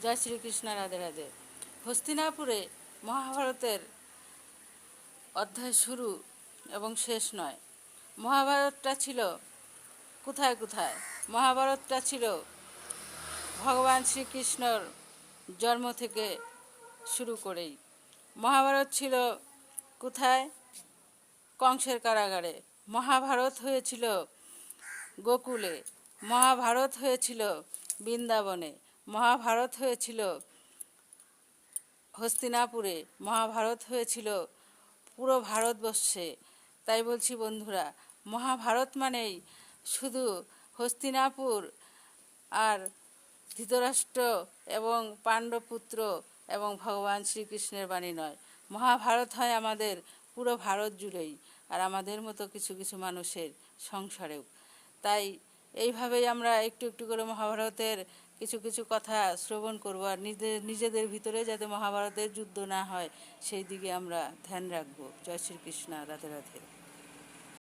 জয় শ্রীকৃষ্ণ। রাধে রাধে। হস্তিনাপুরে মহাভারতের অধ্যায় শুরু এবং শেষ নয়। মহাভারতটা ছিল কোথায় কোথায়? মহাভারতটা ছিল ভগবান শ্রীকৃষ্ণর জন্ম থেকে শুরু করেই। মহাভারত ছিল কোথায়? কংসের কারাগারে। মহাভারত হয়েছিল গোকুলে। মহাভারত হয়েছিল বৃন্দাবনে। মহাভারত হয়েছিল হস্তিনাপুরে। মহাভারত হয়েছিল পুরো ভারতবর্ষে। তাই বলছি বন্ধুরা, মহাভারত মানেই শুধু হস্তিনাপুর আর ধৃতরাষ্ট্র এবং পাণ্ডবপুত্র এবং ভগবান শ্রীকৃষ্ণের বাণী নয়। মহাভারত হয় আমাদের পুরো ভারত জুড়েই, আর আমাদের মতো কিছু কিছু মানুষের সংসারেও। তাই এইভাবেই আমরা একটু একটু করে মহাভারতের কিছু কিছু কথা শ্রবণ করব, আর নিজেদের ভিতরে যাতে মহাভারতের যুদ্ধ না হয় সেই দিকে আমরা ধ্যান রাখবো। জয় শ্রীকৃষ্ণ। রাধে রাধে।